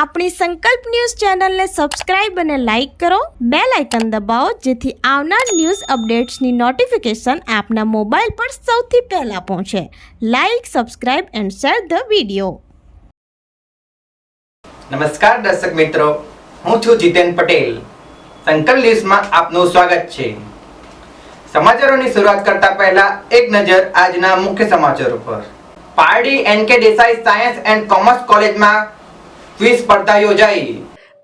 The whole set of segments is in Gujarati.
આપણી સંકલ્પ ન્યૂઝ ચેનલને સબસ્ક્રાઇબ અને લાઇક કરો, બેલ આઇકન દબાવો જેથી આવનાર ન્યૂઝ અપડેટ્સની નોટિફિકેશન આપના મોબાઈલ પર સૌથી પહેલા પહોંચે. Like, subscribe and share the video. નમસ્કાર દર્શક મિત્રો, હું છું જીતેન પટેલ. સંકલ્પ ન્યૂઝમાં આપનું સ્વાગત છે. સમાચારોની શરૂઆત કરતા પહેલા એક નજર આજના મુખ્ય સમાચારો પર. Pardi NK Desai science and commerce કોલેજમાં ક્વિઝ સ્પર્ધા યોજાઈ.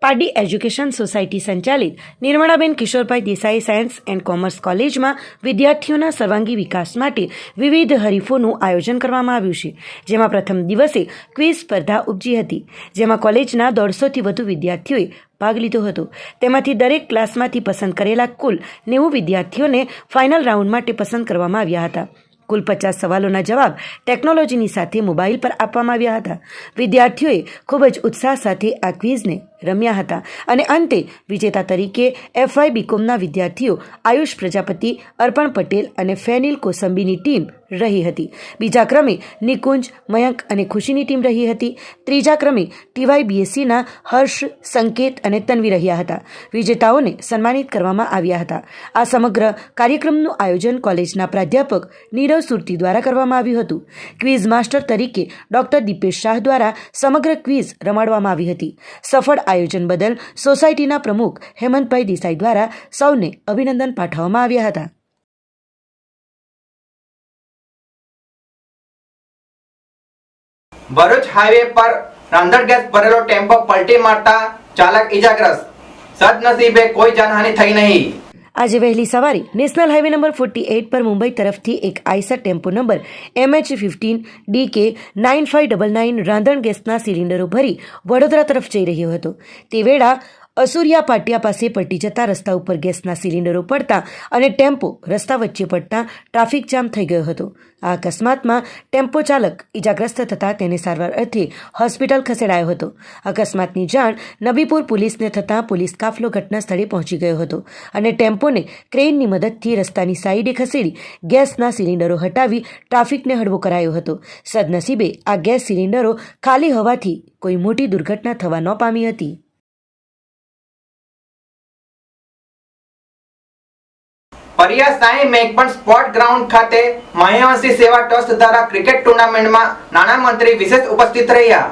પારડી એજ્યુકેશન સોસાયટી સંચાલિત Nirmalaben Kishorbhai Desai science and commerce કોલેજમાં વિદ્યાર્થીઓના સર્વાંગી વિકાસ માટે વિવિધ હરીફોનું આયોજન કરવામાં આવ્યું છે, જેમાં પ્રથમ દિવસે ક્વિઝ સ્પર્ધા ઉપજી હતી, જેમાં કોલેજના 150થી વધુ વિદ્યાર્થીઓએ ભાગ લીધો હતો. તેમાંથી દરેક ક્લાસમાંથી પસંદ કરેલા કુલ 90 વિદ્યાર્થીઓને ફાઇનલ રાઉન્ડ માટે પસંદ કરવામાં આવ્યા હતા. કુલ 50 સવાલોના જવાબ ટેકનોલોજીની સાથે મોબાઈલ પર આપવામાં આવ્યા હતા. વિદ્યાર્થીઓએ ખૂબ જ ઉત્સાહ સાથે આ ક્વિઝને રમ્યા હતા અને અંતે વિજેતા તરીકે FY BComના વિદ્યાર્થીઓ આયુષ પ્રજાપતિ, અર્પણ પટેલ અને ફેનિલ કોસંબીની ટીમ રહી હતી. બીજા ક્રમે નિકુંજ, મયંક અને ખુશીની ટીમ રહી હતી. ત્રીજા ક્રમે TYBSCના હર્ષ, સંકેત અને તન્વી રહ્યા હતા. વિજેતાઓને સન્માનિત કરવામાં આવ્યા હતા. આ સમગ્ર કાર્યક્રમનું આયોજન કોલેજના પ્રાધ્યાપક નીરવ સુરતી દ્વારા કરવામાં આવ્યું હતું. ક્વિઝ માસ્ટર તરીકે ડોક્ટર દીપેશ શાહ દ્વારા સમગ્ર ક્વિઝ રમાડવામાં આવી હતી. સફળ આયોજન બદલ સોસાયટીના પ્રમુખ હેમંતભાઈ દેસાઈ દ્વારા સૌને અભિનંદન પાઠવવામાં આવ્યા હતા. ભરૂચ હાઈવે પર રાંધણ ગેસ ભરેલો ટેમ્પો પલટી મારતા ચાલક ઇજાગ્રસ્ત. સદનસીબે કોઈ જાનહાનિ થઈ નહીં. આજે વહેલી સવારે નેશનલ હાઈવે નંબર 48 પર મુંબઈ તરફથી એક Eicher tempo number MH15 DK 9599 રાંધણ ગેસના સિલિન્ડરો ભરી વડોદરા તરફ જઈ રહ્યો હતો. તે વેળા અસુરિયા પાટિયા પાસે પલટી જતા રસ્તા ઉપર ગેસના સિલિન્ડરો પડતા અને ટેમ્પો રસ્તા વચ્ચે પડતા ટ્રાફિક જામ થઈ ગયો હતો. આ અકસ્માતમાં ટેમ્પો ચાલક ઇજાગ્રસ્ત થતાં તેને સારવાર અર્થે હોસ્પિટલ ખસેડાયો હતો. અકસ્માતની જાણ નબીપુર પોલીસને થતાં પોલીસ કાફલો ઘટના સ્થળે પહોંચી ગયો હતો અને ટેમ્પોને ક્રેનની મદદથી રસ્તાની સાઈડે ખસેડી ગેસના સિલિન્ડરો હટાવી ટ્રાફિકને હળવો કરાયો હતો. સદનસીબે આ ગેસ સિલિન્ડરો ખાલી હોવાથી કોઈ મોટી દુર્ઘટના થવા ન પામી હતી. પરિયા સાંઈ મેઘપણ સ્પોર્ટ ગ્રાઉન્ડ ખાતે મહિયાવંશી સેવા ટ્રસ્ટ દ્વારા ક્રિકેટ ટુર્નામેન્ટમાં નાણામંત્રી વિશેષ ઉપસ્થિત રહ્યા.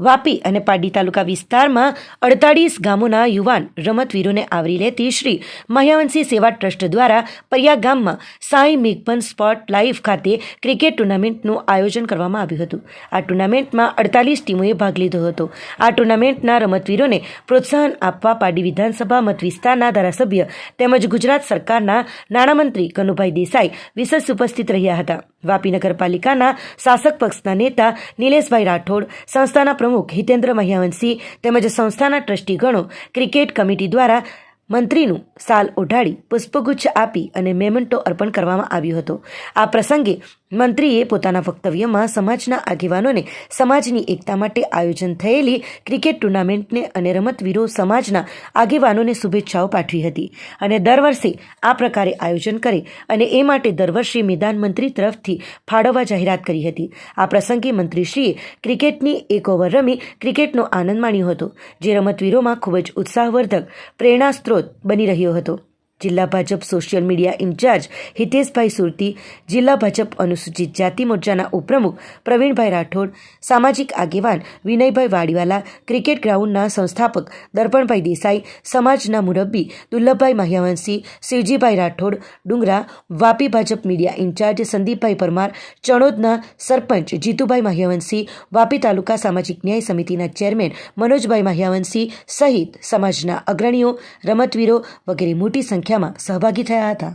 વાપી અને પારડી તાલુકા વિસ્તારમાં 48 ગામોના યુવાન રમતવીરોને આવરી લેતી શ્રી મહિયાવંશી સેવા ટ્રસ્ટ દ્વારા પરિયા ગામમાં સાંઈ મેઘપન સ્પોર્ટ લાઈફ ખાતે ક્રિકેટ ટુર્નામેન્ટનું આયોજન કરવામાં આવ્યું હતું. આ ટુર્નામેન્ટમાં 48 ટીમોએ ભાગ લીધો હતો. આ ટુર્નામેન્ટના રમતવીરોને પ્રોત્સાહન આપવા પારડી વિધાનસભા મત વિસ્તારના ધારાસભ્ય તેમજ ગુજરાત સરકારના નાણામંત્રી કનુભાઈ દેસાઈ વિશેષ ઉપસ્થિત રહ્યા હતા. વાપી નગરપાલિકાના શાસક પક્ષના નેતા નિલેશભાઈ રાઠોડ, સંસ્થાના પ્રમુખ હિતેન્દ્ર મહિયાવંશી તેમજ સંસ્થાના ટ્રસ્ટીગણો ક્રિકેટ કમિટી દ્વારા મંત્રીનું સાલ ઓઢાડી પુષ્પગુચ્છ આપી અને મેમેન્ટો અર્પણ કરવામાં આવ્યો હતો. આ પ્રસંગે મંત્રીએ પોતાના વક્તવ્યમાં સમાજના આગેવાનોને સમાજની એકતા માટે આયોજન થયેલી ક્રિકેટ ટુર્નામેન્ટને અને રમતવીરો સમાજના આગેવાનોને શુભેચ્છાઓ પાઠવી હતી અને દર વર્ષે આ પ્રકારે આયોજન કરે અને એ માટે દર વર્ષે મેદાન મંત્રી તરફથી ફાળવવા જાહેરાત કરી હતી. આ પ્રસંગે મંત્રીશ્રીએ ક્રિકેટની 1 ઓવર રમી ક્રિકેટનો આનંદ માણ્યો હતો, જે રમતવીરોમાં ખૂબ જ ઉત્સાહવર્ધક પ્રેરણા સ્ત્રોત બની રહ્યો હતો. જિલ્લા ભાજપ સોશિયલ મીડિયા ઇન્ચાર્જ હિતેશભાઈ સુરતી, જિલ્લા ભાજપ અનુસૂચિત જાતિ મોરચાના ઉપપ્રમુખ પ્રવીણભાઈ રાઠોડ, સામાજિક આગેવાન વિનયભાઈ વાડીવાલા, ક્રિકેટ ગ્રાઉન્ડના સંસ્થાપક દર્પણભાઈ દેસાઈ, સમાજના મુરબ્બી દુર્લભભાઈ મહિયાવંશી, શિવજીભાઈ રાઠોડ ડુંગરા, વાપી ભાજપ મીડિયા ઇન્ચાર્જ સંદીપભાઈ પરમાર, ચણોદના સરપંચ જીતુભાઈ મહિયાવંશી, વાપી તાલુકા સામાજિક ન્યાય સમિતિના ચેરમેન મનોજભાઈ મહિયાવંશી સહિત સમાજના અગ્રણીઓ, રમતવીરો વગેરે મોટી સંખ્યામાં સહભાગી થયા હતા.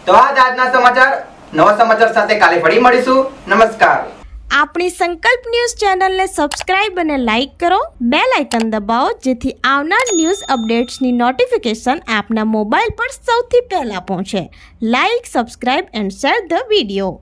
તો આજના સમાચાર. નવા સમાચાર સાથે કાલે ફરી મળીશું. નમસ્કાર. આપણી સંકલ્પ ન્યૂઝ ચેનલને સબસ્ક્રાઇબ અને લાઇક કરો, બેલ આઇકન દબાવો જેથી આવનાર ન્યૂઝ અપડેટ્સની નોટિફિકેશન આપના મોબાઈલ પર સૌથી પહેલા પહોંચે. Like, subscribe and share the video.